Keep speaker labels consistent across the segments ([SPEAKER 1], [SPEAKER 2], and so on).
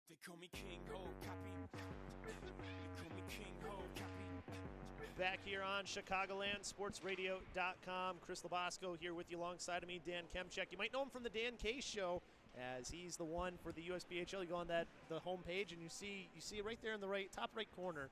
[SPEAKER 1] They call me King Ho, copy. They call me King Ho, copy.
[SPEAKER 2] Back here on ChicagolandSportsRadio.com. Chris Labosco here with you alongside of me, Dan Kemchek. You might know him from the Dan K Show, as he's the one for the USBHL. You go on the homepage and you see it right there in the top right corner.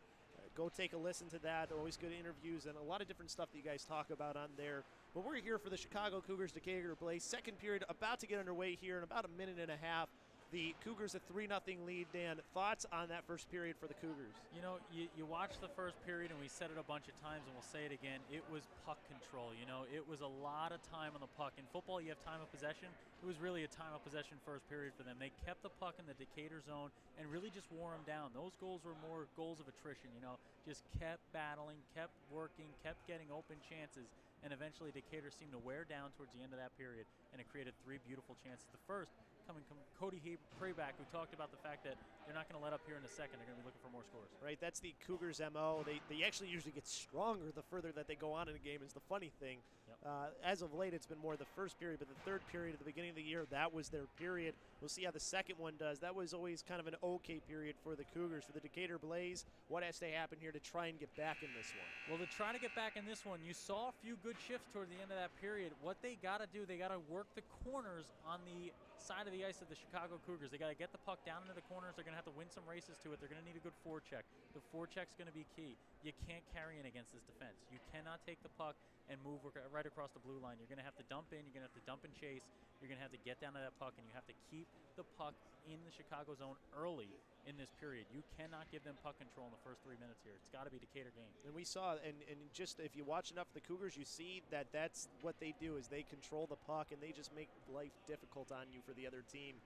[SPEAKER 2] Go take a listen to that. Always good interviews and a lot of different stuff that you guys talk about on there. But we're here for the Chicago Cougars Decatur Blaze. Second period about to get underway here in about a minute and a half. The Cougars a 3-0 lead. Dan, thoughts on that first period for the Cougars?
[SPEAKER 3] You know, you watch the first period, and we said it a bunch of times, and we'll say it again. It was puck control. You know, it was a lot of time on the puck. In football, you have time of possession. It was really a time of possession first period for them. They kept the puck in the Decatur zone and really just wore them down. Those goals were more goals of attrition, you know, just kept battling, kept working, kept getting open chances, and eventually Decatur seemed to wear down towards the end of that period, and it created three beautiful chances. The first coming from Cody Prayback, who talked about the fact that they're not going to let up here in a second. They're going to be looking for more scores.
[SPEAKER 2] Right, that's the Cougars' MO. They actually usually get stronger the further that they go on in a game is the funny thing.
[SPEAKER 3] Yep.
[SPEAKER 2] As of late, it's been more the first period, but the third period at the beginning of the year, that was their period. We'll see how the second one does. That was always kind of an okay period for the Cougars. For the Decatur Blaze, what has to happen here to try and get back in this one?
[SPEAKER 3] Well, to try to get back in this one, you saw a few good shifts toward the end of that period. What they got to do, they got to work the corners on the side of the ice of the Chicago Cougars. They got to get the puck down into the corners. They're going to have to win some races to it. They're going to need a good forecheck. The forecheck's going to be key. You can't carry in against this defense. You cannot take the puck and move right across the blue line. You're going to have to dump in. You're going to have to dump and chase. You're going to have to get down to that puck, and you have to keep the puck in the Chicago zone early in this period. You cannot give them puck control in the first 3 minutes here. It's got to be Decatur game.
[SPEAKER 2] And we saw, and just if you watch enough of the Cougars, you see that that's what they do is they control the puck, and they just make life difficult on you for the other team.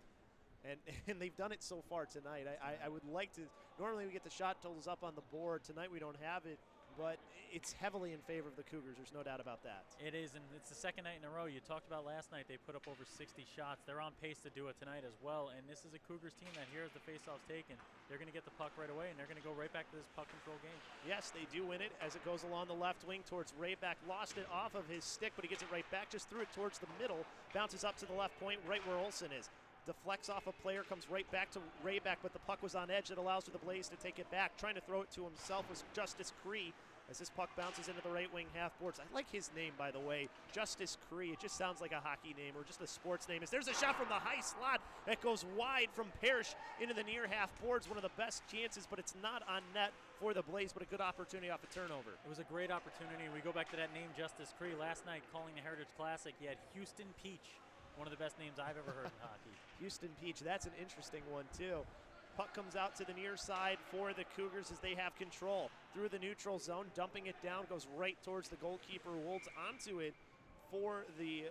[SPEAKER 2] And they've done it so far tonight. I would like to – normally we get the shot totals up on the board. Tonight we don't have it, but it's heavily in favor of the Cougars. There's no doubt about that.
[SPEAKER 3] It is, and it's the second night in a row. You talked about last night they put up over 60 shots. They're on pace to do it tonight as well, and this is a Cougars team that here as the faceoff's taken, they're going to get the puck right away, and they're going to go right back to this puck control game.
[SPEAKER 2] Yes, they do win it as it goes along the left wing towards Rayback. Lost it off of his stick, but he gets it right back. Just threw it towards the middle. Bounces up to the left point, right where Olsen is. Deflects off a player, comes right back to Rayback, but the puck was on edge. That allows for the Blaze to take it back. Trying to throw it to himself was Justice Cree as this puck bounces into the right wing half boards. I like his name, by the way, Justice Cree. It just sounds like a hockey name or just a sports name. There's a shot from the high slot that goes wide from Parrish into the near half boards. One of the best chances, but it's not on net for the Blaze, but a good opportunity off a turnover.
[SPEAKER 3] It was a great opportunity. We go back to that name, Justice Cree. Last night, calling the Heritage Classic, he had Houston Peach. One of the best names I've ever heard in hockey.
[SPEAKER 2] Houston Peach, that's an interesting one too. Puck comes out to the near side for the Cougars as they have control. Through the neutral zone, dumping it down, goes right towards the goalkeeper, Wolds onto it for the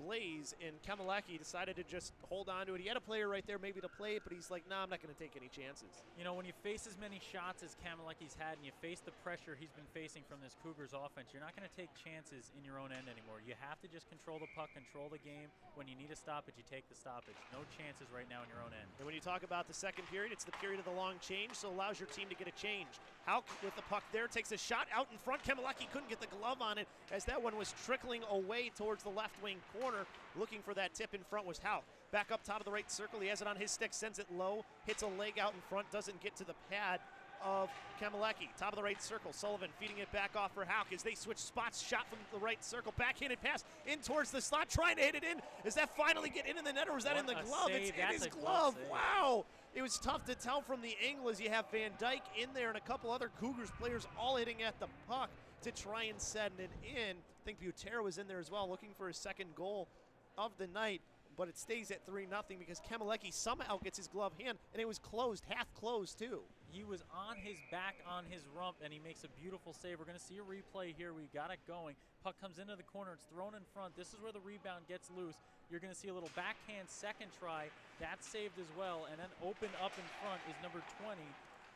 [SPEAKER 2] Blaze, and Kamalaki decided to just hold on to it. He had a player right there maybe to play it, but he's like, nah, I'm not going to take any chances.
[SPEAKER 3] You know, when you face as many shots as Kamalaki's had and you face the pressure he's been facing from this Cougars offense, you're not going to take chances in your own end anymore. You have to just control the puck, control the game. When you need a stoppage, you take the stoppage. No chances right now in your own end.
[SPEAKER 2] And when you talk about the second period, it's the period of the long change, so it allows your team to get a change. Hauk with the puck there takes a shot out in front. Kamalaki couldn't get the glove on it as that one was trickling away towards the left wing corner. Looking for that tip in front was Hauk. Back up top of the right circle. He has it on his stick, sends it low, hits a leg out in front, doesn't get to the pad of Kamalaki. Top of the right circle. Sullivan feeding it back off for Hauk as they switch spots. Shot from the right circle. Backhanded pass in towards the slot. Trying to hit it in. Does that finally get into the net or was that in the glove?
[SPEAKER 3] Save.
[SPEAKER 2] It's in his glove. Wow. It was tough to tell from the angle as you have Van Dyke in there and a couple other Cougars players all hitting at the puck to try and send it in. I think Butera was in there as well looking for his second goal of the night, but it stays at 3-0 because Kamalaki somehow gets his glove hand, and it was closed, half closed too.
[SPEAKER 3] He was on his back, on his rump, and he makes a beautiful save. We're going to see a replay here. We got it going. Puck comes into the corner. It's thrown in front. This is where the rebound gets loose. You're going to see a little backhand second try. That's saved as well, and then open up in front is number 20,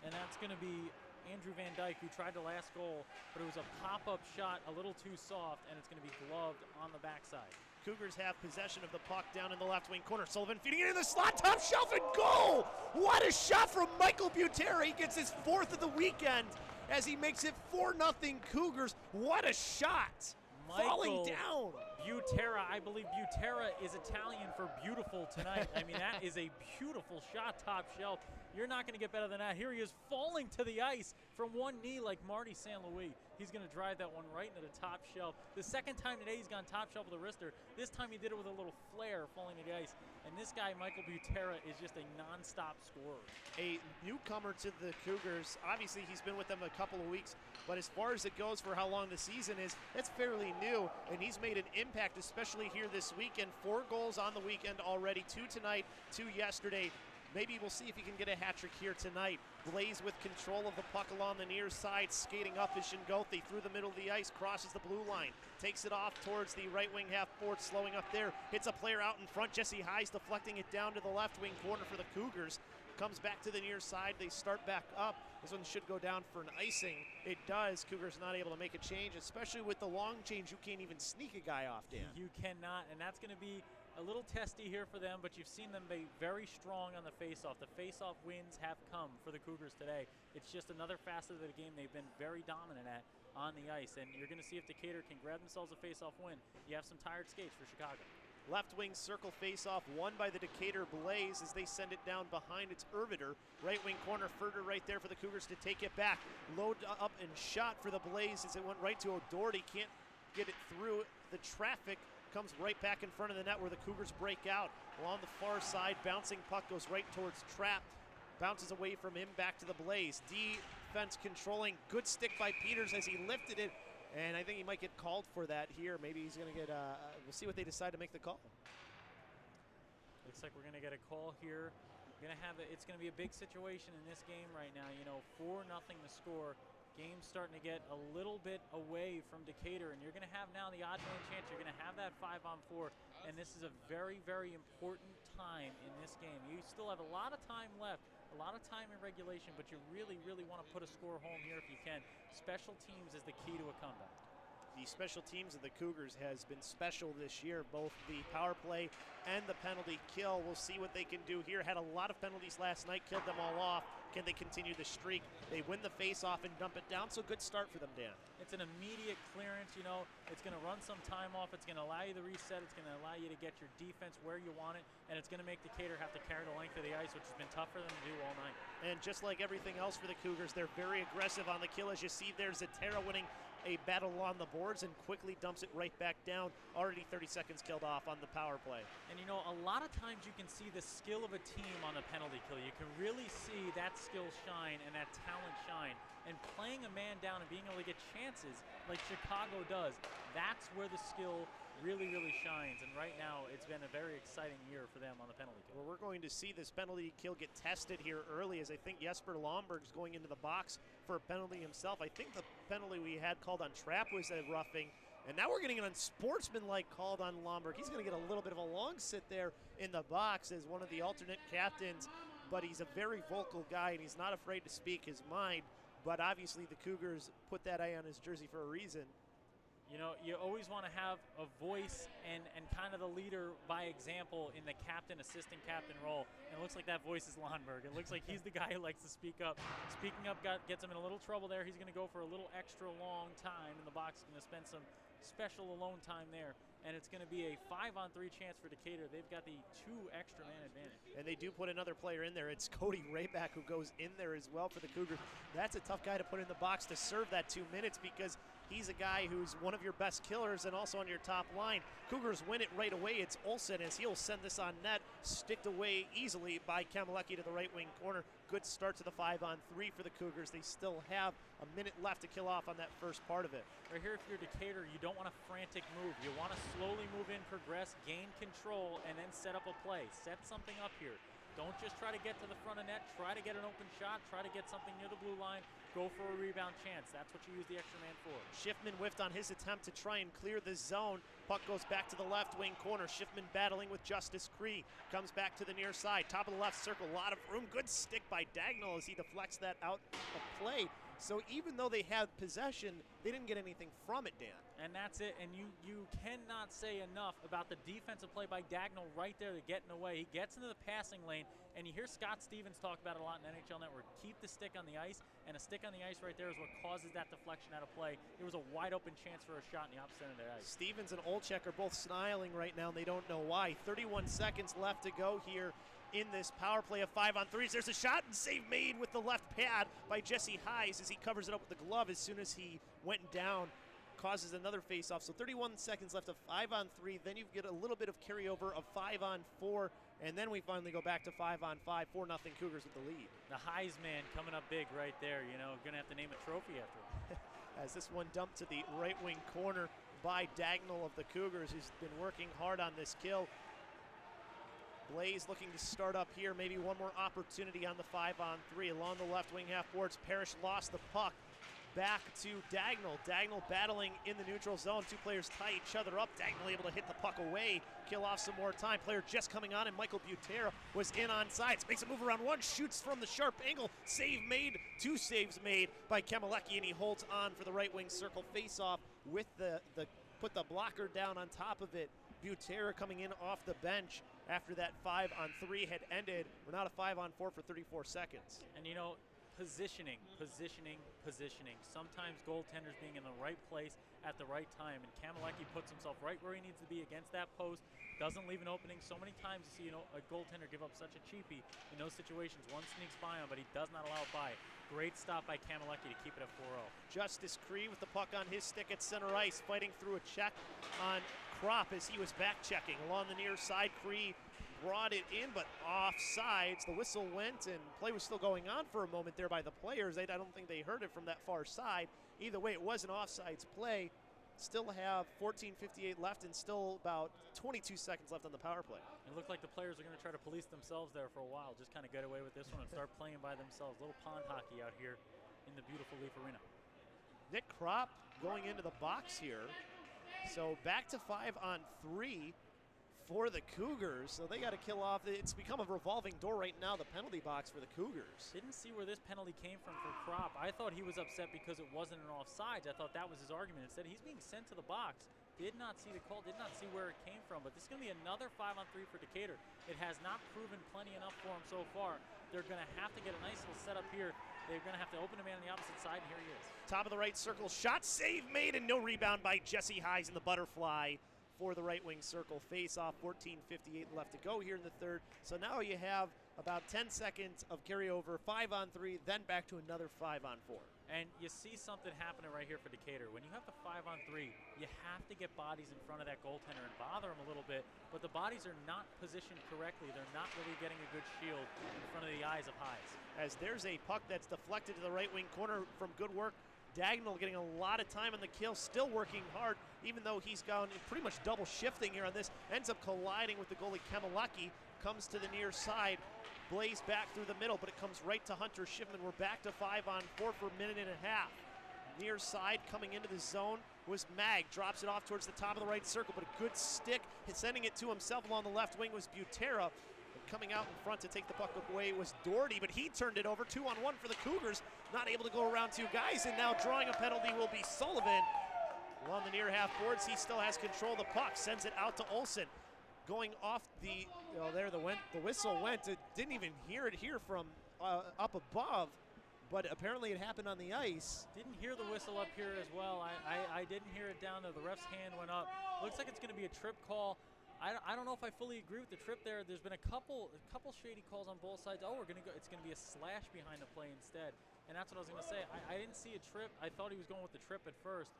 [SPEAKER 3] and that's going to be Andrew Van Dyke, who tried the last goal, but it was a pop-up shot, a little too soft, and it's going to be gloved on the backside.
[SPEAKER 2] Cougars have possession of the puck down in the left wing corner. Sullivan feeding it in the slot, top shelf, and goal! What a shot from Michael Butera. He gets his fourth of the weekend as he makes it 4-0 Cougars. What a shot! Falling down.
[SPEAKER 3] Butera, I believe Butera is Italian for beautiful tonight. I mean, that is a beautiful shot, top shelf. You're not going to get better than that. Here he is falling to the ice from one knee like Marty St. Louis. He's going to drive that one right into the top shelf. The second time today he's gone top shelf with a wrister. This time he did it with a little flare falling to the ice. And this guy, Michael Butera, is just a non-stop scorer.
[SPEAKER 2] A newcomer to the Cougars. Obviously, he's been with them a couple of weeks, but as far as it goes for how long the season is, it's fairly new, and he's made an impact, especially here this weekend. 4 goals on the weekend already, 2 tonight, 2 yesterday. Maybe we'll see if he can get a hat trick here tonight. Blaze with control of the puck along the near side, skating up is Shingothi through the middle of the ice, crosses the blue line, takes it off towards the right wing half board, slowing up there, hits a player out in front. Jesse High's deflecting it down to the left wing corner for the Cougars. Comes back to the near side, they start back up. This one should go down for an icing. It does. Cougars not able to make a change, especially with the long change. You can't even sneak a guy off, Dan.
[SPEAKER 3] You cannot, and that's going to be a little testy here for them, but you've seen them be very strong on the faceoff. The faceoff wins have come for the Cougars today. It's just another facet of the game they've been very dominant at on the ice, and you're going to see if Decatur can grab themselves a faceoff win. You have some tired skates for Chicago.
[SPEAKER 2] Left wing circle faceoff won by the Decatur Blaze as they send it down behind. It's Erviter. Right wing corner, Furter right there for the Cougars to take it back. Load up and shot for the Blaze as it went right to O'Doherty. Can't get it through the traffic. Comes right back in front of the net where the Cougars break out. Along the far side, bouncing puck goes right towards Trapp. Bounces away from him, back to the Blaze. Defense controlling, good stick by Peters as he lifted it. And I think he might get called for that here. Maybe he's going to get, we'll see what they decide to make the call.
[SPEAKER 3] Looks like we're going to get a call here. It's going to be a big situation in this game right now. You know, 4-0 to score. Game's starting to get a little bit away from Decatur, and you're going to have now the odd man chance. You're going to have that 5-on-4, and this is a very, very important time in this game. You still have a lot of time left, a lot of time in regulation, but you really, really want to put a score home here if you can. Special teams is the key to a comeback.
[SPEAKER 2] The special teams of the Cougars has been special this year, both the power play and the penalty kill. We'll see what they can do here. Had a lot of penalties last night, killed them all off. Can they continue the streak? They win the face-off and dump it down, so good start for them, Dan.
[SPEAKER 3] It's an immediate clearance, you know. It's going to run some time off. It's going to allow you to reset. It's going to allow you to get your defense where you want it, and it's going to make Decatur have to carry the length of the ice, which has been tough for them to do all night.
[SPEAKER 2] And just like everything else for the Cougars, they're very aggressive on the kill. As you see, there's Zatera winning a battle on the boards and quickly dumps it right back down. Already 30 seconds killed off on the power play.
[SPEAKER 3] And you know, a lot of times you can see the skill of a team on a penalty kill. You can really see that skill shine and that talent shine. And playing a man down and being able to get chances like Chicago does, that's where the skill really, really shines. And right now, it's been a very exciting year for them on the penalty kill.
[SPEAKER 2] Well, we're going to see this penalty kill get tested here early, as I think Jesper Lomberg's going into the box for a penalty himself. I think the penalty we had called on Trapp was a roughing, and now we're getting an unsportsmanlike called on Lomberg. He's going to get a little bit of a long sit there in the box as one of the alternate captains, but he's a very vocal guy, and he's not afraid to speak his mind. But obviously the Cougars put that eye on his jersey for a reason.
[SPEAKER 3] You know, you always want to have a voice and kind of the leader by example in the captain, assistant captain role. And it looks like that voice is Lomberg. It looks like he's the guy who likes to speak up. Speaking up gets him in a little trouble there. He's going to go for a little extra long time in the box. He's going to spend some special alone time there. And it's going to be a 5-on-3 chance for Decatur. They've got the 2 extra man advantage.
[SPEAKER 2] And they do put another player in there. It's Cody Rayback who goes in there as well for the Cougars. That's a tough guy to put in the box to serve that 2 minutes, because he's a guy who's one of your best killers and also on your top line. Cougars win it right away. It's Olsen as he'll send this on net, sticked away easily by Kamilecki to the right wing corner. Good start to the 5-on-3 for the Cougars. They still have a minute left to kill off on that first part of it.
[SPEAKER 3] Right here, if you're Decatur, you don't want a frantic move. You want to slowly move in, progress, gain control, and then set up a play. Set something up here. Don't just try to get to the front of net. Try to get an open shot. Try to get something near the blue line. Go for a rebound chance. That's what you use the extra man for.
[SPEAKER 2] Schiffman whiffed on his attempt to try and clear the zone. Puck goes back to the left wing corner. Schiffman battling with Justice Cree. Comes back to the near side. Top of the left circle. A lot of room. Good stick by Dagnall as he deflects that out of play. So even though they had possession, they didn't get anything from it, Dan.
[SPEAKER 3] And that's it. And you cannot say enough about the defensive play by Dagnall right there to get in the way. He gets into the passing lane, and you hear Scott Stevens talk about it a lot in NHL Network. Keep the stick on the ice, and a stick on the ice right there is what causes that deflection out of play. It was a wide open chance for a shot in the opposite end of the ice.
[SPEAKER 2] Stevens and Olczyk are both smiling right now, and they don't know why. 31 seconds left to go here in this power play of 5-on-3s. There's a shot and save made with the left pad by Jesse Hayes as he covers it up with the glove as soon as he went down. Causes another face-off. So 31 seconds left of 5-on-3. Then you get a little bit of carryover of 5-on-4. And then we finally go back to 5-on-5. 4-0 Cougars with the lead.
[SPEAKER 3] The Hayes man coming up big right there. You know, going to have to name a trophy after him.
[SPEAKER 2] As this one dumped to the right wing corner by Dagnall of the Cougars, who's been working hard on this kill. Blaze looking to start up here. Maybe one more opportunity on the 5-on-3. Along the left wing half boards, Parrish lost the puck. Back to Dagnall. Dagnall battling in the neutral zone. Two players tie each other up. Dagnall able to hit the puck away, kill off some more time. Player just coming on, and Michael Butera was in on sides. Makes a move around one, shoots from the sharp angle. Save made, 2 saves made by Kamaleki, and he holds on for the right wing circle face-off with the put the blocker down on top of it. Butera coming in off the bench after that 5-on-3 had ended. We're not a 5-on-4 for 34 seconds.
[SPEAKER 3] And you know, positioning. Sometimes goaltenders being in the right place at the right time, and Kamaleki puts himself right where he needs to be against that post, doesn't leave an opening. So many times you see, you know, a goaltender give up such a cheapie in those situations. One sneaks by him, but he does not allow it by. Great stop by Kamaleki to keep it at 4-0.
[SPEAKER 2] Justice Cree with the puck on his stick at center ice, fighting through a check on Kropp as he was back checking. Along the near side, Cree brought it in, but offsides. The whistle went, and play was still going on for a moment there by the players. I don't think they heard it from that far side. Either way, it was an offsides play. Still have 14:58 left and still about 22 seconds left on the power play.
[SPEAKER 3] It looked like the players are going to try to police themselves there for a while, just kind of get away with this one and start playing by themselves. Little pond hockey out here in the beautiful Leaf Arena.
[SPEAKER 2] Nick Kropp going into the box here. So back to 5-on-3 for the Cougars. So they got to kill off. It's become a revolving door right now, the penalty box for the Cougars.
[SPEAKER 3] Didn't see where this penalty came from for Kropp. I thought he was upset because it wasn't an offsides. I thought that was his argument. Instead, he's being sent to the box. Did not see the call, did not see where it came from. But this is going to be another 5-on-3 for Decatur. It has not proven plenty enough for him so far. They're going to have to get a nice little setup here. They're going to have to open a man on the opposite side, and here he is.
[SPEAKER 2] Top of the right circle, shot, save made, and no rebound by Jesse Hayes in the butterfly for the right wing circle. Face off, 14:58 left to go here in the third. So now you have about 10 seconds of carryover, 5-on-3, then back to another 5-on-4.
[SPEAKER 3] And you see something happening right here for Decatur. When you have the 5-on-3, you have to get bodies in front of that goaltender and bother him a little bit, but the bodies are not positioned correctly. They're not really getting a good shield in front of the eyes of Hayes.
[SPEAKER 2] As there's a puck that's deflected to the right wing corner from good work. Dagnall getting a lot of time on the kill, still working hard, even though he's gone pretty much double shifting here on this. Ends up colliding with the goalie Kamaleki, comes to the near side, Blaze back through the middle, but it comes right to Hunter Shipman. We're back to 5-on-4 for a minute and a half. Near side coming into the zone was Mag, drops it off towards the top of the right circle, but a good stick, sending it to himself along the left wing was Butera. Coming out in front to take the puck away was Doherty, but he turned it over. 2-on-1 for the Cougars. Not able to go around two guys, and now drawing a penalty will be Sullivan. Along the near half boards, he still has control of the puck. Sends it out to Olsen. Going off the, the whistle went. It didn't even hear it here from up above, but apparently it happened on the ice.
[SPEAKER 3] Didn't hear the whistle up here as well. I didn't hear it down there. The ref's hand went up. Looks like it's going to be a trip call. I don't know if I fully agree with the trip there. There's been a couple shady calls on both sides. Oh, it's going to be a slash behind the play instead. And that's what I was going to say. I didn't see a trip. I thought he was going with the trip at first,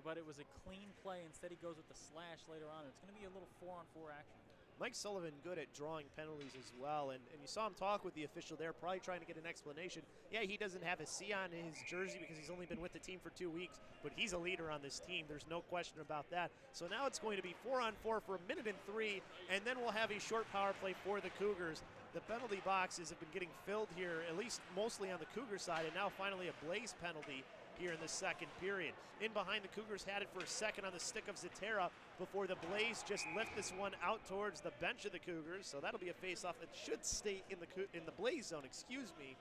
[SPEAKER 3] but it was a clean play. Instead, he goes with the slash later on. It's going to be a little 4-on-4 action.
[SPEAKER 2] Mike Sullivan good at drawing penalties as well, and you saw him talk with the official there, probably trying to get an explanation. Yeah, he doesn't have a C on his jersey because he's only been with the team for 2 weeks, but he's a leader on this team. There's no question about that. So now it's going to be 4-on-4 for a minute and 3, and then we'll have a short power play for the Cougars. The penalty boxes have been getting filled here, at least mostly on the Cougar side, and now finally a Blaze penalty here in the second period. In behind, the Cougars had it for a second on the stick of Zetera before the Blaze just lift this one out towards the bench of the Cougars. So that'll be a face-off that should stay in the Blaze zone, excuse me,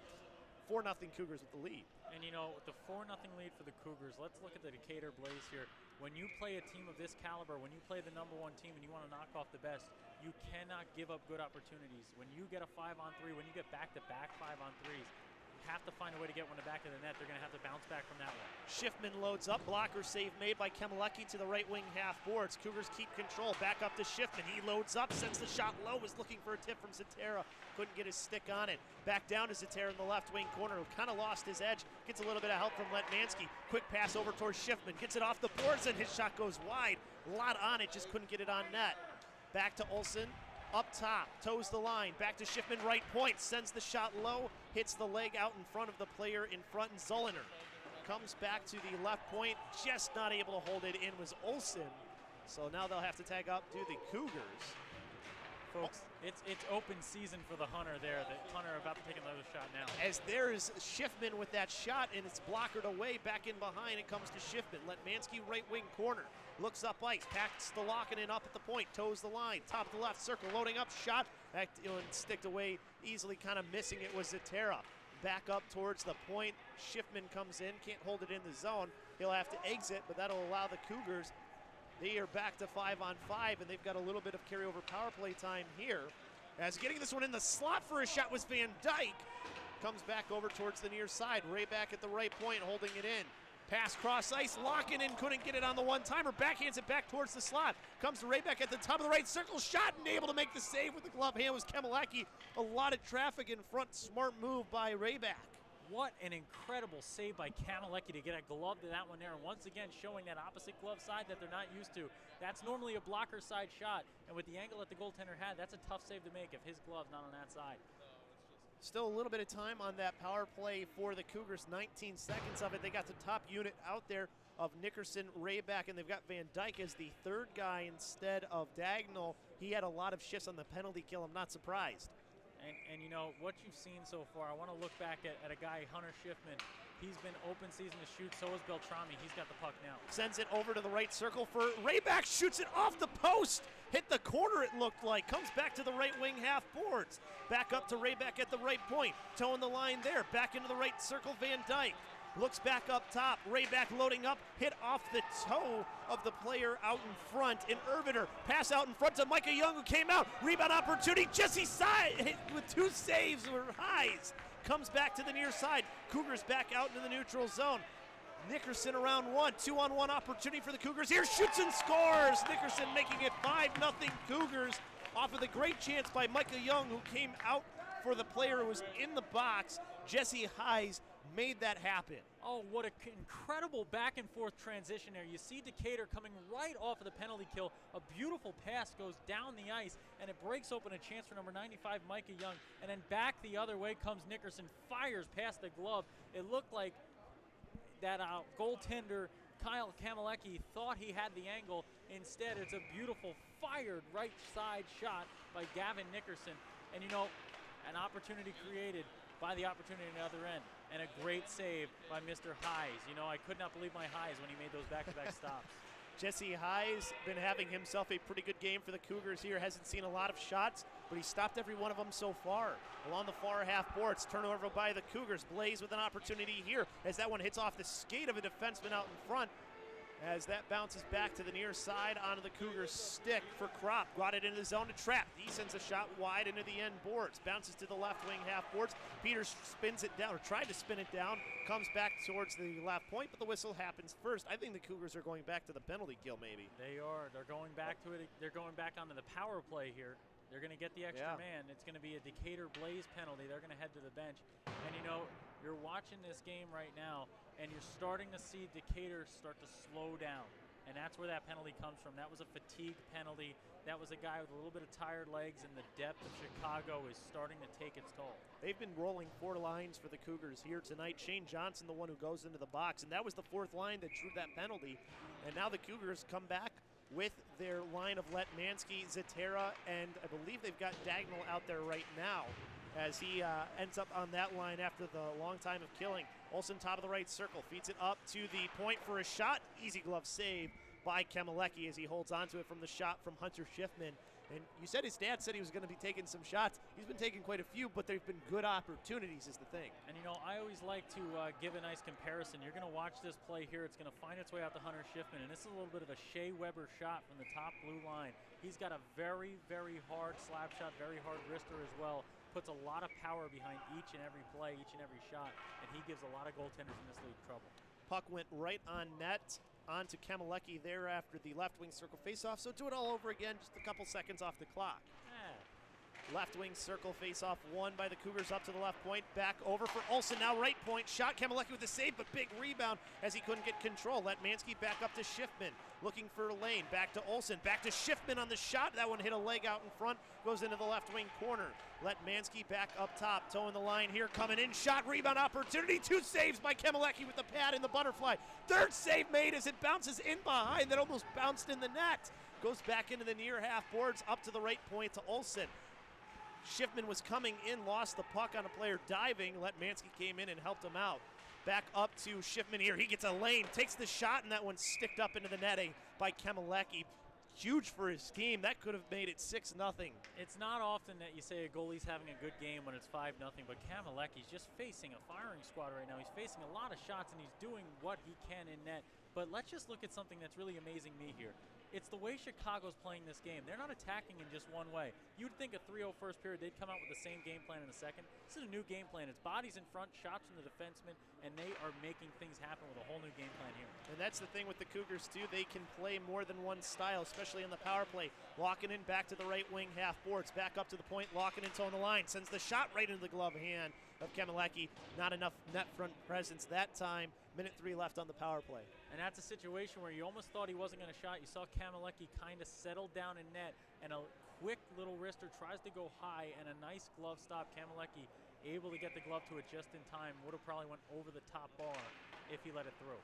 [SPEAKER 2] 4-0 Cougars with the lead.
[SPEAKER 3] And you know, the 4-0 lead for the Cougars, let's look at the Decatur Blaze here. When you play a team of this caliber, when you play the #1 team and you want to knock off the best, you cannot give up good opportunities. When you get a 5-on-3, when you get back-to-back 5-on-3s, you have to find a way to get one to the back of the net. They're going to have to bounce back from that one.
[SPEAKER 2] Schiffman loads up, blocker save made by Kemelecki to the right wing half boards. Cougars keep control, back up to Schiffman. He loads up, sends the shot low, was looking for a tip from Zatera. Couldn't get his stick on it. Back down to Zatera in the left wing corner, kind of lost his edge. Gets a little bit of help from Letmansky. Quick pass over towards Schiffman, gets it off the boards and his shot goes wide. A lot on it, just couldn't get it on net. Back to Olsen. Up top, toes the line, back to Schiffman, right point, sends the shot low, hits the leg out in front of the player in front, and Zolliner comes back to the left point, just not able to hold it in was Olsen. So now they'll have to tag up to the Cougars.
[SPEAKER 3] Folks, it's open season for the Hunter there. The Hunter about to take another shot now.
[SPEAKER 2] As there's Schiffman with that shot, and it's blockered away, back in behind, it comes to Schiffman. Letmansky right wing corner. Looks up ice, packs the Lokkonen up at the point, toes the line, top of the left circle, loading up, shot, back and sticked away easily, kind of missing it was Zatera. Back up towards the point, Schiffman comes in, can't hold it in the zone. He'll have to exit, but that'll allow the Cougars. They are back to 5-on-5, and they've got a little bit of carryover power play time here. As getting this one in the slot for a shot was Van Dyke. Comes back over towards the near side, Ray back at the right point, holding it in. Pass cross ice, Lokkonen couldn't get it on the one-timer, backhands it back towards the slot. Comes to Rayback at the top of the right circle, shot and able to make the save with the glove hand was Kemelecki. A lot of traffic in front, smart move by Rayback.
[SPEAKER 3] What an incredible save by Kemelecki to get a glove to that one there. And once again, showing that opposite glove side that they're not used to. That's normally a blocker side shot. And with the angle that the goaltender had, that's a tough save to make if his glove's not on that side.
[SPEAKER 2] Still a little bit of time on that power play for the Cougars, 19 seconds of it. They got the top unit out there of Nickerson, Rayback, and they've got Van Dyke as the third guy instead of Dagnall. He had a lot of shifts on the penalty kill. I'm not surprised.
[SPEAKER 3] And you know, what you've seen so far, I want to look back at a guy, Hunter Schiffman. He's been open season to shoot, so is Beltrami. He's got the puck now.
[SPEAKER 2] Sends it over to the right circle for Rayback, shoots it off the post. Hit the corner, it looked like. Comes back to the right wing half boards. Back up to Rayback at the right point. Toeing the line there. Back into the right circle, Van Dyke. Looks back up top. Rayback loading up. Hit off the toe of the player out in front. And Irviner pass out in front to Micah Young, who came out. Rebound opportunity. Jesse Sy hit with two saves or highs. Comes back to the near side. Cougars back out into the neutral zone. Nickerson around one. 2-on-1 opportunity for the Cougars. Here shoots and scores. Nickerson making it 5-0 Cougars off of the great chance by Micah Young, who came out for the player who was in the box. Jesse Hayes made that happen.
[SPEAKER 3] Oh, what an incredible back and forth transition there. You see Decatur coming right off of the penalty kill. A beautiful pass goes down the ice, and it breaks open a chance for number 95, Micah Young. And then back the other way comes Nickerson, fires past the glove. It looked like that goaltender, Kyle Kemelecki, thought he had the angle. Instead, it's a beautiful fired right side shot by Gavin Nickerson. And you know, an opportunity created by the opportunity on the other end. And a great save by Mr. Hayes. You know, I could not believe my Hayes when he made those back-to-back stops.
[SPEAKER 2] Jesse Hayes been having himself a pretty good game for the Cougars here. Hasn't seen a lot of shots, but he stopped every one of them so far. Along the far half boards, turnover by the Cougars. Blaze with an opportunity here as that one hits off the skate of a defenseman out in front. As that bounces back to the near side onto the Cougars stick for Kropp. Brought it into the zone to Trap. He sends a shot wide into the end boards. Bounces to the left wing half boards. Peters spins it down, or tried to spin it down. Comes back towards the left point, but the whistle happens first. I think the Cougars are going back to the penalty kill maybe.
[SPEAKER 3] They are. They're going back to it. They're going back onto the power play here. They're going to get the extra man. It's going to be a Decatur Blaze penalty. They're going to head to the bench. And you know, you're watching this game right now, and you're starting to see Decatur start to slow down. And that's where that penalty comes from. That was a fatigue penalty. That was a guy with a little bit of tired legs, and the depth of Chicago is starting to take its toll.
[SPEAKER 2] They've been rolling four lines for the Cougars here tonight. Shane Johnson, the one who goes into the box, and that was the fourth line that drew that penalty. And now the Cougars come back with their line of Letmansky, Zatera, and I believe they've got Dagnall out there right now as he ends up on that line after the long time of killing. Olsen, top of the right circle, feeds it up to the point for a shot. Easy glove save by Kemelecki as he holds onto it from the shot from Hunter Schiffman. And you said his dad said he was going to be taking some shots. He's been taking quite a few, but they've been good opportunities is the thing.
[SPEAKER 3] And, you know, I always like to give a nice comparison. You're going to watch this play here. It's going to find its way out to Hunter Schiffman, and this is a little bit of a Shea Weber shot from the top blue line. He's got a very, very hard slap shot, very hard wrister as well. Puts a lot of power behind each and every play, each and every shot, and he gives a lot of goaltenders in this league trouble.
[SPEAKER 2] Puck went right on net, onto Kamilecki there after the left wing circle faceoff. So do it all over again, just a couple seconds off the clock. Left wing circle face-off won by the Cougars up to the left point. Back over for Olsen, now right point. Shot, Kamilecki with the save, but big rebound as he couldn't get control. Letmansky back up to Schiffman, looking for a lane. Back to Olsen, back to Schiffman on the shot. That one hit a leg out in front, goes into the left wing corner. Letmansky back up top, toeing the line here, coming in. Shot, rebound opportunity. 2 saves by Kamilecki with the pad and the butterfly. 3rd save made as it bounces in behind. That almost bounced in the net. Goes back into the near half boards, up to the right point to Olsen. Schiffman was coming in, lost the puck on a player diving. Letmansky came in and helped him out. Back up to Schiffman here. He gets a lane, takes the shot, and that one sticked up into the netting by Kamilecki. Huge for his team. That could have made it 6-0.
[SPEAKER 3] It's not often that you say a goalie's having a good game when it's 5-0, but Kamilecki's just facing a firing squad right now. He's facing a lot of shots, and he's doing what he can in net. But let's just look at something that's really amazing me here. It's the way Chicago's playing this game. They're not attacking in just one way. You'd think a 3-0 first period, they'd come out with the same game plan in the second. This is a new game plan. It's bodies in front, shots from the defensemen, and they are making things happen with a whole new game plan here.
[SPEAKER 2] And that's the thing with the Cougars, too. They can play more than one style, especially in the power play. Locking in back to the right wing half boards, back up to the point, locking in on the line. Sends the shot right into the glove hand of Kamilecki. Not enough net front presence that time. Minute 3 left on the power play.
[SPEAKER 3] And that's a situation where you almost thought he wasn't going to shot. You saw Kamilecki kind of settle down in net, and a quick little wrister tries to go high, and a nice glove stop. Kamilecki able to get the glove to it just in time. Would have probably went over the top bar if he let it through.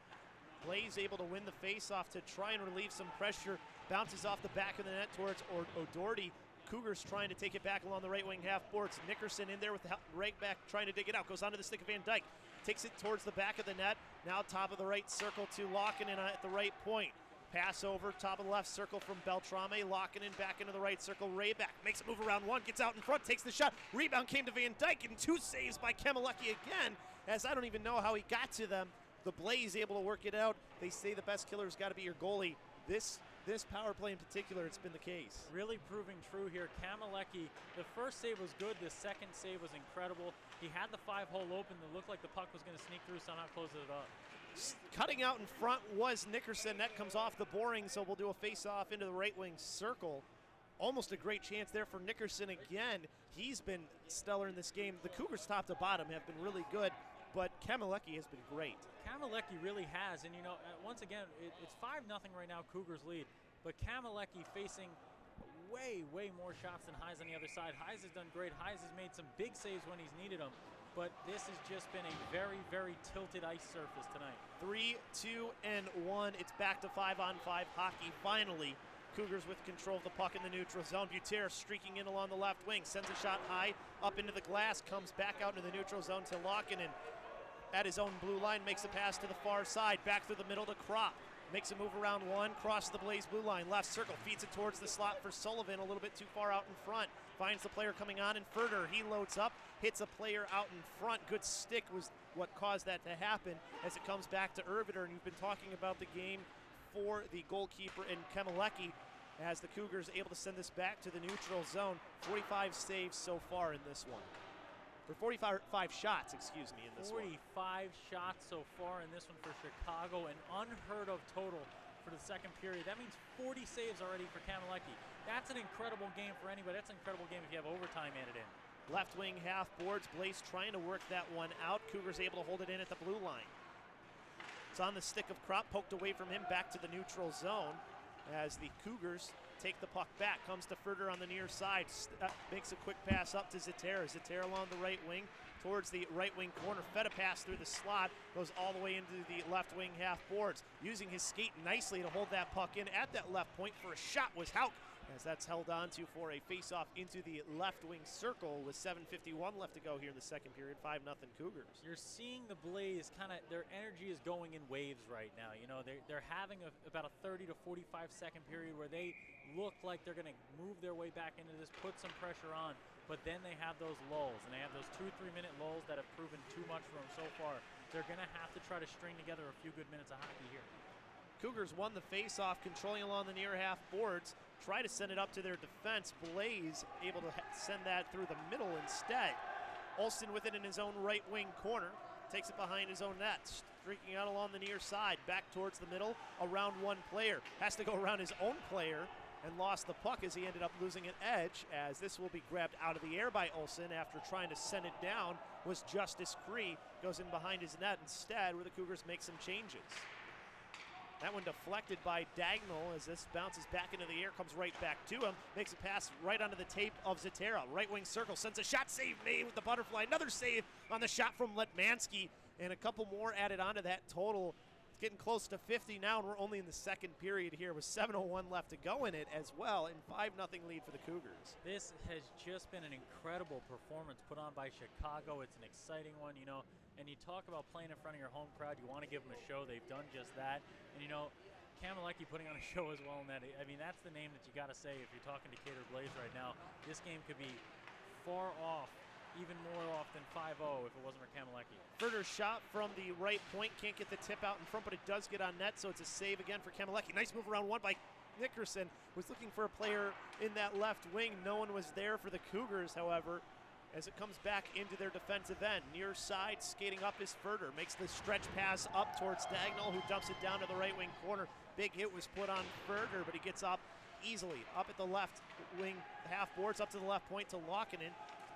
[SPEAKER 2] Blaze able to win the faceoff to try and relieve some pressure. Bounces off the back of the net towards O'Doherty. Cougars trying to take it back along the right wing half boards. Nickerson in there with the right back trying to dig it out. Goes onto the stick of Van Dyke. Takes it towards the back of the net. Now top of the right circle to Lockinen at the right point. Pass over, top of the left circle from Beltrame. Lockinen back into the right circle. Rayback makes a move around one, gets out in front, takes the shot. Rebound came to Van Dyke, and 2 saves by Kamilecki again, as I don't even know how he got to them. The Blaze able to work it out. They say the best killer's got to be your goalie. This power play in particular, it's been the case.
[SPEAKER 3] Really proving true here. Kamilecki, the first save was good. The second save was incredible. He had the 5-hole open. It looked like the puck was going to sneak through, somehow closes it up.
[SPEAKER 2] Cutting out in front was Nickerson. That comes off the boring, so we'll do a face-off into the right wing circle. Almost a great chance there for Nickerson again. He's been stellar in this game. The Cougars top to bottom have been really good, but Kamilecki has been great.
[SPEAKER 3] Kamilecki really has, and you know, once again, it's 5-0 right now, Cougars lead, but Kamilecki facing way more shots than Heise on the other side. Heise has done great. Heise has made some big saves when he's needed them, but this has just been a very tilted ice surface tonight.
[SPEAKER 2] 3, 2, and 1. It's back to 5-on-5 hockey. Finally, Cougars with control of the puck in the neutral zone. Buter streaking in along the left wing, sends a shot high, up into the glass, comes back out into the neutral zone to Lockinen. At his own blue line, makes a pass to the far side, back through the middle to Kropp. Makes a move around one, cross the Blaze blue line, left circle, feeds it towards the slot for Sullivan, a little bit too far out in front. Finds the player coming on in Furter. He loads up, hits a player out in front. Good stick was what caused that to happen as it comes back to Erviter. And you've been talking about the game for the goalkeeper in Kamilecki as the Cougars able to send this back to the neutral zone. 45 saves so far in this one. Or 45 shots, excuse me, in this
[SPEAKER 3] 45
[SPEAKER 2] one.
[SPEAKER 3] shots so far in this one for Chicago, an unheard of total for the second period. That means 40 saves already for Kamilecki. That's an incredible game for anybody. That's an incredible game if you have overtime added in.
[SPEAKER 2] Left wing half boards, Blaze trying to work that one out. Cougars able to hold it in at the blue line. It's on the stick of Kropp, poked away from him, back to the neutral zone as the Cougars take the puck back. Comes to Furter on the near side, makes a quick pass up to Zetera. Zetera along the right wing towards the right wing corner. Fed a pass through the slot, goes all the way into the left wing half boards. Using his skate nicely to hold that puck in at that left point for a shot was Hauk, as that's held on to for a face-off into the left wing circle with 7:51 left to go here in the second period. 5-0 Cougars.
[SPEAKER 3] You're seeing the Blaze kind of, their energy is going in waves right now. You know, they're having about a 30 to 45 second period where they look like they're going to move their way back into this, put some pressure on, but then they have those lulls, and they have those 2-3 minute lulls that have proven too much for them so far. They're going to have to try to string together a few good minutes of hockey here.
[SPEAKER 2] Cougars won the face-off, controlling along the near half boards. Try to send it up to their defense. Blaze able to send that through the middle instead. Olsen with it in his own right wing corner. Takes it behind his own net. Streaking out along the near side. Back towards the middle. Around one player. Has to go around his own player and lost the puck as he ended up losing an edge, as this will be grabbed out of the air by Olsen after trying to send it down. Was Justice Cree. Goes in behind his net instead, where the Cougars make some changes. That one deflected by Dagnall as this bounces back into the air, comes right back to him, makes a pass right onto the tape of Zatera. Right wing circle, sends a shot, save made with the butterfly. Another save on the shot from Letmansky, and a couple more added onto that total. It's getting close to 50 now, and we're only in the second period here with 7:01 left to go in it as well, and 5-0 lead for the Cougars.
[SPEAKER 3] This has just been an incredible performance put on by Chicago. It's an exciting one, you know, and you talk about playing in front of your home crowd. You want to give them a show. They've done just that. And, you know, Kamelecki putting on a show as well in that. I mean, that's the name that you got to say if you're talking to Cater Blaze right now. This game could be far off, even more off than 5-0 if it wasn't for Kamelecki.
[SPEAKER 2] Further shot from the right point. Can't get the tip out in front, but it does get on net, so it's a save again for Kamelecki. Nice move around one by Nickerson. Was looking for a player in that left wing. No one was there for the Cougars, however, as it comes back into their defensive end. Near side, skating up is Furter. Makes the stretch pass up towards Dagnall, who dumps it down to the right wing corner. Big hit was put on Furter, but he gets up easily. Up at the left wing half boards, up to the left point to Lokkonen.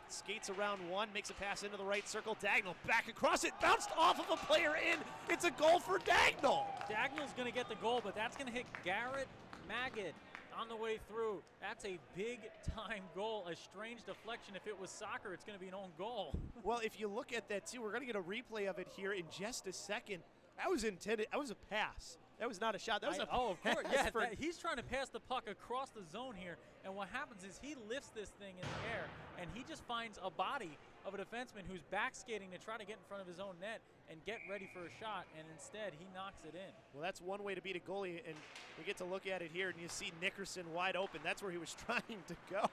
[SPEAKER 2] Skates around one, makes a pass into the right circle. Dagnall back across it, bounced off of a player in. It's a goal for Dagnall.
[SPEAKER 3] Dagnall's going to get the goal, but that's going to hit Garrett Magid on the way through. That's a big-time goal. A strange deflection. If it was soccer, it's going to be an own goal.
[SPEAKER 2] Well, if you look at that, too, we're going to get a replay of it here in just a second. That was intended. That was a pass. That was not a shot. That was
[SPEAKER 3] of course. Yeah, he's trying to pass the puck across the zone here, and what happens is he lifts this thing in the air, and he just finds a body of a defenseman who's back skating to try to get in front of his own net and get ready for a shot, and instead he knocks it in.
[SPEAKER 2] Well, that's one way to beat a goalie, and we get to look at it here, and you see Nickerson wide open. That's where he was trying to go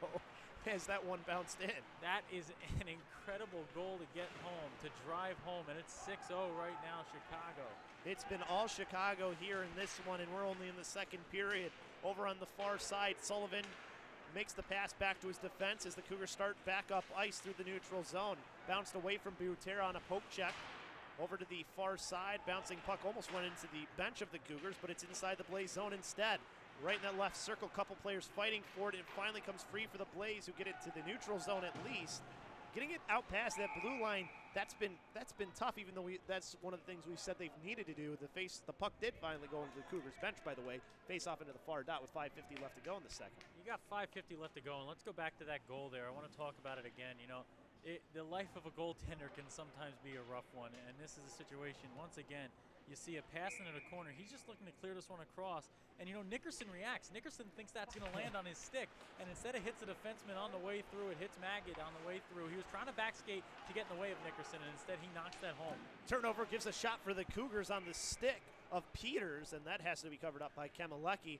[SPEAKER 2] as that one bounced in.
[SPEAKER 3] That is an incredible goal to get home, to drive home, and it's 6-0 right now, Chicago.
[SPEAKER 2] It's been all Chicago here in this one, and we're only in the second period. Over on the far side, Sullivan makes the pass back to his defense as the Cougars start back up ice through the neutral zone. Bounced away from Butera on a poke check. Over to the far side, bouncing puck almost went into the bench of the Cougars, but it's inside the Blaze zone instead. Right in that left circle, couple players fighting for it, and finally comes free for the Blaze, who get it to the neutral zone at least. Getting it out past that blue line, that's been tough, even though that's one of the things we've said they've needed to do. The puck did finally go into the Cougars bench, by the way, face off into the far dot with 5:50 left to go in the second.
[SPEAKER 3] You got 5:50 left to go, and let's go back to that goal there. I want to talk about it again. You know, the life of a goaltender can sometimes be a rough one, and this is a situation, once again, you see a pass into the corner. He's just looking to clear this one across. And, you know, Nickerson reacts. Nickerson thinks that's going to land on his stick. And instead it hits the defenseman on the way through. It hits Magid on the way through. He was trying to back skate to get in the way of Nickerson, and instead he knocks that home.
[SPEAKER 2] Turnover gives a shot for the Cougars on the stick of Peters, and that has to be covered up by Kamelecki.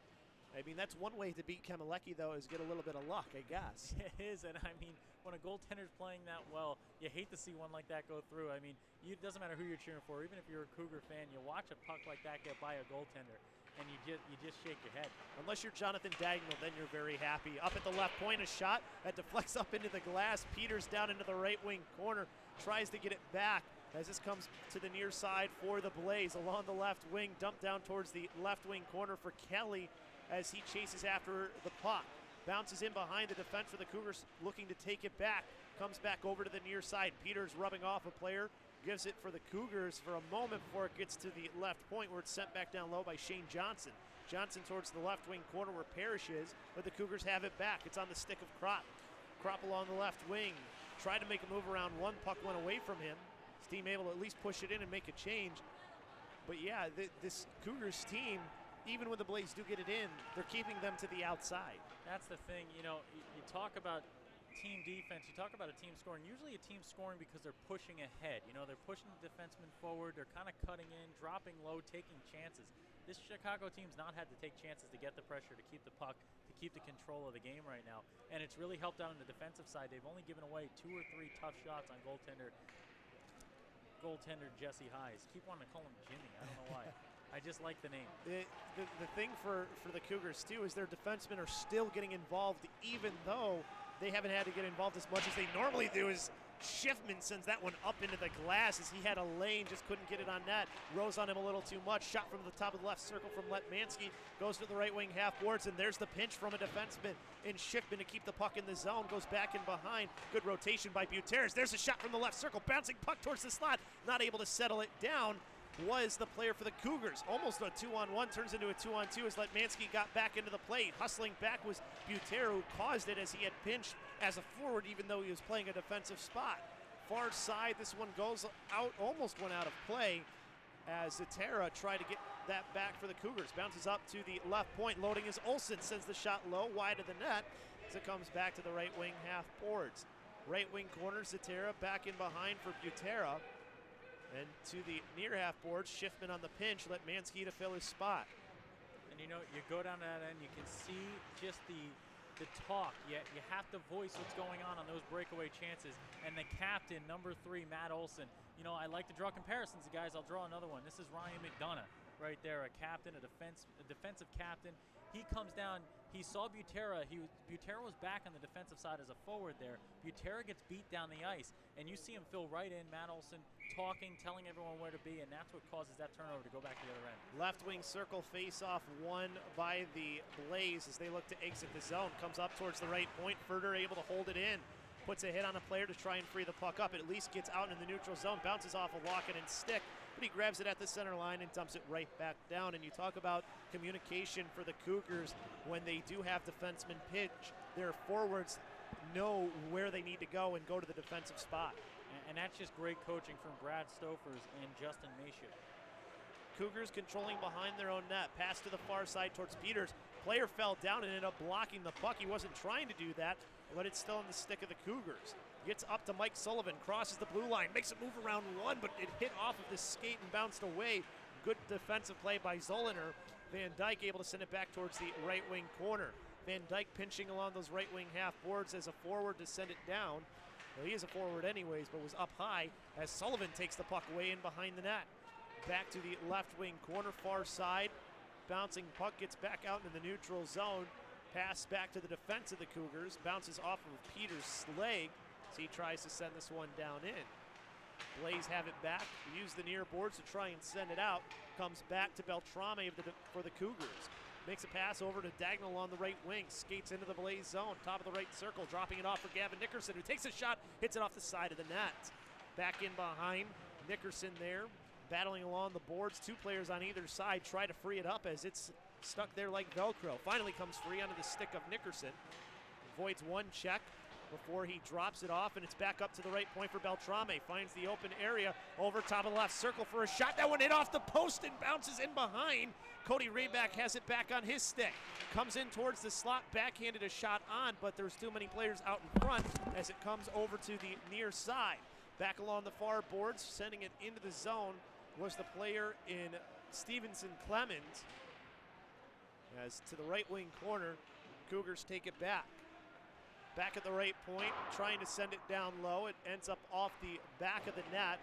[SPEAKER 2] I mean, that's one way to beat Kamelecki, though, is get a little bit of luck, I guess.
[SPEAKER 3] It is, and I mean, when a goaltender's playing that well, you hate to see one like that go through. I mean, it doesn't matter who you're cheering for. Even if you're a Cougar fan, you watch a puck like that get by a goaltender, and you just shake your head.
[SPEAKER 2] Unless you're Jonathan Dagnall, then you're very happy. Up at the left point, a shot that deflects up into the glass. Peters down into the right wing corner, tries to get it back as this comes to the near side for the Blaze. Along the left wing, dumped down towards the left wing corner for Kelly as he chases after the puck. Bounces in behind the defense for the Cougars, looking to take it back. Comes back over to the near side. Peters rubbing off a player. Gives it for the Cougars for a moment before it gets to the left point, where it's sent back down low by Shane Johnson. Johnson towards the left wing corner where Parrish is, but the Cougars have it back. It's on the stick of Kropp. Kropp along the left wing. Tried to make a move around one. Puck went away from him. His team able to at least push it in and make a change. But yeah, this Cougars team even when the Blaze do get it in, they're keeping them to the outside.
[SPEAKER 3] That's the thing. You know, you talk about team defense, you talk about a team scoring. Usually a team scoring because they're pushing ahead. You know, they're pushing the defenseman forward. They're kind of cutting in, dropping low, taking chances. This Chicago team's not had to take chances to get the pressure, to keep the puck, to keep the control of the game right now. And it's really helped out on the defensive side. They've only given away 2 or 3 tough shots on goaltender Jesse Hayes. Keep wanting to call him Jimmy. I don't know why. I just like the name.
[SPEAKER 2] The thing for the Cougars, too, is their defensemen are still getting involved, even though they haven't had to get involved as much as they normally do. As Schiffman sends that one up into the glass as he had a lane, just couldn't get it on net. Rose on him a little too much. Shot from the top of the left circle from Letmansky. Goes to the right wing half boards, and there's the pinch from a defenseman in Schiffman to keep the puck in the zone. Goes back and behind. Good rotation by Buteris. There's a shot from the left circle. Bouncing puck towards the slot. Not able to settle it down was the player for the Cougars. Almost a 2-on-1, turns into a 2-on-2 as Letmansky got back into the play. Hustling back was Butero, who caused it as he had pinched as a forward, even though he was playing a defensive spot. Far side, this one goes out, almost went out of play as Zatera tried to get that back for the Cougars. Bounces up to the left point, loading is Olsen, sends the shot low, wide of the net as it comes back to the right wing half boards. Right wing corner, Zatera back in behind for Butera. And to the near half boards, Schiffman on the pinch, Letmansky to fill his spot.
[SPEAKER 3] And you know, you go down to that end, you can see just the talk. You have to voice what's going on those breakaway chances. And the captain, number 3, Matt Olson. You know, I like to draw comparisons, guys. I'll draw another one. This is Ryan McDonough right there, a captain, a defensive captain. He comes down. He saw Butera. Butera was back on the defensive side as a forward there. Butera gets beat down the ice, and you see him fill right in. Matt Olson talking, telling everyone where to be, and that's what causes that turnover to go back to the other end.
[SPEAKER 2] Left wing circle face-off won by the Blaze as they look to exit the zone. Comes up towards the right point. Furter able to hold it in. Puts a hit on a player to try and free the puck up. It at least gets out in the neutral zone. Bounces off a Lockett and stick. But he grabs it at the center line and dumps it right back down. And you talk about communication for the Cougars when they do have defensemen pitch. Their forwards know where they need to go and go to the defensive spot.
[SPEAKER 3] And that's just great coaching from Brad Stofers and Justin Mayship.
[SPEAKER 2] Cougars controlling behind their own net. Pass to the far side towards Peters. Player fell down and ended up blocking the puck. He wasn't trying to do that, but it's still in the stick of the Cougars. Gets up to Mike Sullivan, crosses the blue line, makes a move around one, but it hit off of the skate and bounced away. Good defensive play by Zolliner. Van Dyke able to send it back towards the right wing corner. Van Dyke pinching along those right wing half boards as a forward to send it down. Well, he is a forward anyways, but was up high as Sullivan takes the puck way in behind the net. Back to the left wing corner, far side. Bouncing puck gets back out into the neutral zone. Pass back to the defense of the Cougars. Bounces off of Peters' leg as he tries to send this one down in. Blaze have it back. Use the near boards to try and send it out. Comes back to Beltrame for the Cougars. Makes a pass over to Dagnall on the right wing. Skates into the Blaze zone. Top of the right circle. Dropping it off for Gavin Nickerson, who takes a shot. Hits it off the side of the net. Back in behind. Nickerson there. Battling along the boards. 2 players on either side try to free it up as it's stuck there like Velcro. Finally comes free onto the stick of Nickerson. Avoids one check before he drops it off, and it's back up to the right point for Beltrame. Finds the open area over top of the left circle for a shot. That one hit off the post and bounces in behind. Cody Rayback has it back on his stick. Comes in towards the slot, backhanded a shot on, but there's too many players out in front as it comes over to the near side. Back along the far boards, sending it into the zone was the player in Stevenson Clemens. As to the right wing corner, Cougars take it back. Back at the right point, trying to send it down low. It ends up off the back of the net.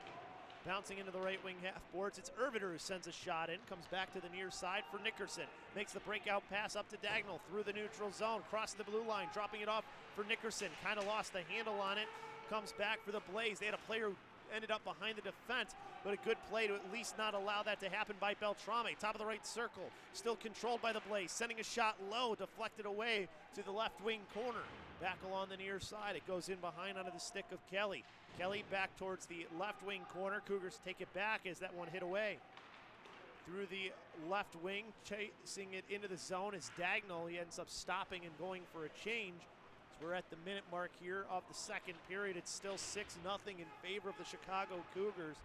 [SPEAKER 2] Bouncing into the right wing half boards. It's Erviter who sends a shot in. Comes back to the near side for Nickerson. Makes the breakout pass up to Dagnall through the neutral zone. Crossing the blue line, dropping it off for Nickerson. Kind of lost the handle on it. Comes back for the Blaze. They had a player who ended up behind the defense, but a good play to at least not allow that to happen by Beltrame. Top of the right circle, still controlled by the Blaze. Sending a shot low, deflected away to the left wing corner. Back along the near side, it goes in behind onto the stick of Kelly. Kelly back towards the left wing corner. Cougars take it back as that one hit away. Through the left wing, chasing it into the zone is Dagnall. He ends up stopping and going for a change. We're at the minute mark here of the second period. It's still 6-0 in favor of the Chicago Cougars.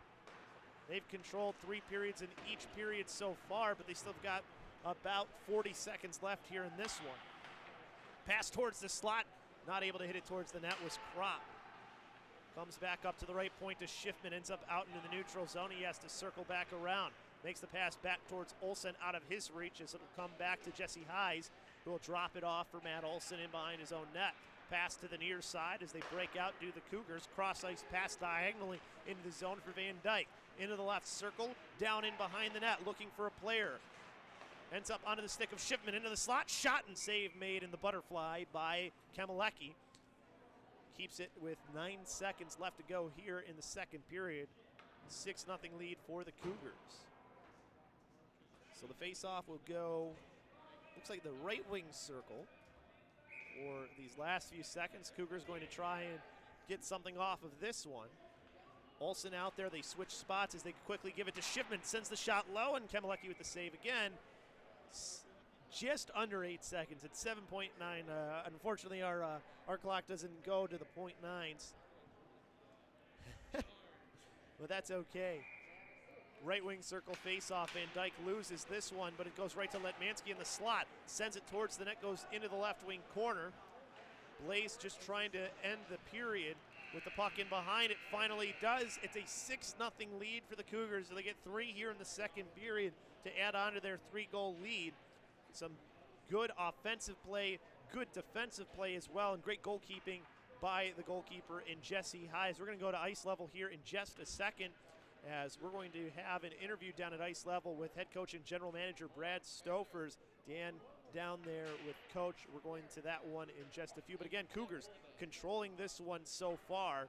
[SPEAKER 2] They've controlled 3 periods in each period so far, but they still got about 40 seconds left here in this one. Pass towards the slot, not able to hit it towards the net was Kropp. Comes back up to the right point to Schiffman, ends up out into the neutral zone. He has to circle back around. Makes the pass back towards Olsen out of his reach as it'll come back to Jesse Hayes, who will drop it off for Matt Olsen in behind his own net. Pass to the near side as they break out, do the Cougars. Cross ice pass diagonally into the zone for Van Dyke. Into the left circle, down in behind the net, looking for a player. Ends up onto the stick of Schiffman, into the slot. Shot and save made in the butterfly by Kamelecki. Keeps it with 9 seconds left to go here in the second period. 6-0 lead for the Cougars. So the face-off will go, looks like the right wing circle for these last few seconds. Cougars going to try and get something off of this one. Olsen out there, they switch spots as they quickly give it to Schiffman. Sends the shot low, and Kamelecki with the save again. Just under 8 seconds at 7.9. Unfortunately, our clock doesn't go to the .9s. But that's okay. Right wing circle face-off. Van Dyke loses this one, but it goes right to Letmansky in the slot. Sends it towards the net, goes into the left wing corner. Blaze just trying to end the period with the puck in behind. It finally does. It's a 6-0 lead for the Cougars. So they get 3 here in the second period to add on to their 3-goal lead. Some good offensive play, good defensive play as well, and great goalkeeping by the goalkeeper in Jesse Hayes. We're going to go to ice level here in just a second, as we're going to have an interview down at ice level with head coach and general manager Brad Stofers. Dan down there with coach. We're going to that one in just a few. But again, Cougars controlling this one so far,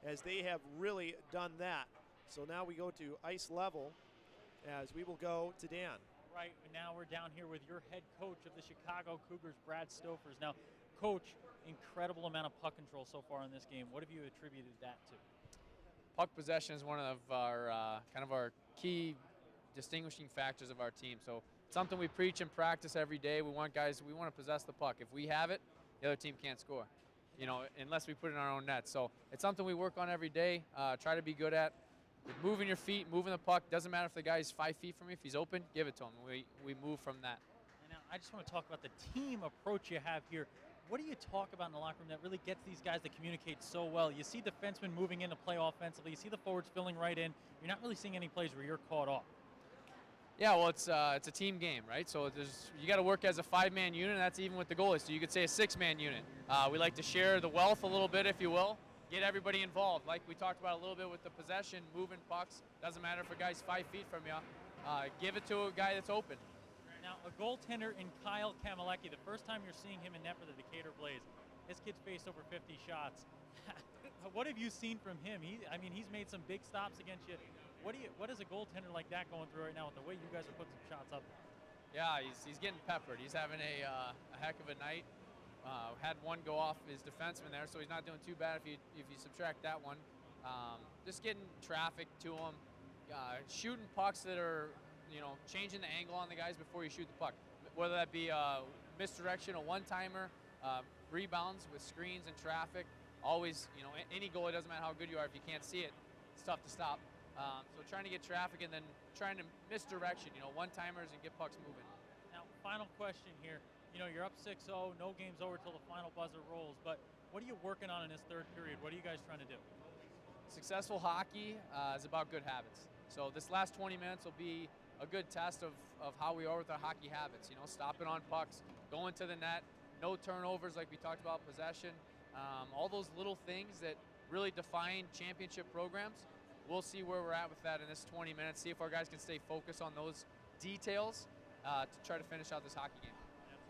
[SPEAKER 2] as they have really done that. So now we go to ice level, as we will go to Dan.
[SPEAKER 3] Right, now we're down here with your head coach of the Chicago Cougars, Brad Stofers. Now, coach, incredible amount of puck control so far in this game. What have you attributed that to?
[SPEAKER 4] Puck possession is one of our kind of our key distinguishing factors of our team. So it's something we preach and practice every day. We want to possess the puck. If we have it, the other team can't score, unless we put it in our own net. So it's something we work on every day, try to be good at. Moving your feet, moving the puck. Doesn't matter if the guy's 5 feet from me. If he's open, give it to him. We move from that.
[SPEAKER 3] And now I just want to talk about the team approach you have here. What do you talk about in the locker room that really gets these guys to communicate so well? You see defensemen moving in to play offensively. You see the forwards filling right in. You're not really seeing any plays where you're caught off.
[SPEAKER 4] Yeah, well, it's a team game, right? So you got to work as a 5-man unit, and that's even with the goalies. So you could say a 6-man unit. We like to share the wealth a little bit, if you will. Get everybody involved. Like we talked about a little bit with the possession, moving pucks. Doesn't matter if a guy's 5 feet from you. Give it to a guy that's open.
[SPEAKER 3] Now, a goaltender in Kyle Kamelecki, the first time you're seeing him in net for the Decatur Blaze, this kid's faced over 50 shots. What have you seen from him? He's made some big stops against you. What is a goaltender like that going through right now with the way you guys are putting some shots up?
[SPEAKER 4] Yeah, he's getting peppered. He's having a heck of a night. Had one go off his defenseman there, so he's not doing too bad if you subtract that one. Just getting traffic to him, shooting pucks that are, changing the angle on the guys before you shoot the puck. Whether that be a misdirection, a one-timer, rebounds with screens and traffic. Always, any goalie, doesn't matter how good you are, if you can't see it, it's tough to stop. So trying to get traffic and then trying to misdirection, one-timers and get pucks moving.
[SPEAKER 3] Now, final question here. You're up 6-0, no game's over till the final buzzer rolls, but what are you working on in this third period? What are you guys trying to do?
[SPEAKER 4] Successful hockey is about good habits. So this last 20 minutes will be a good test of how we are with our hockey habits. Stopping on pucks, going to the net, no turnovers like we talked about, possession, all those little things that really define championship programs. We'll see where we're at with that in this 20 minutes, see if our guys can stay focused on those details to try to finish out this hockey game.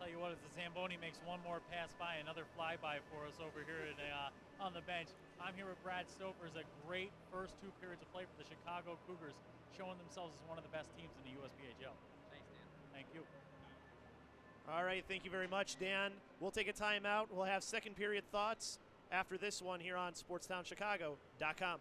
[SPEAKER 3] Tell you what, as the Zamboni makes one more pass by, another flyby for us over here on the bench. I'm here with Brad Stofers. A great first 2 periods of play for the Chicago Cougars, showing themselves as one of the best teams in the USPHL.
[SPEAKER 4] Thanks, Dan.
[SPEAKER 3] Thank you.
[SPEAKER 2] All right, thank you very much, Dan. We'll take a timeout. We'll have second period thoughts after this one here on SportsTownChicago.com.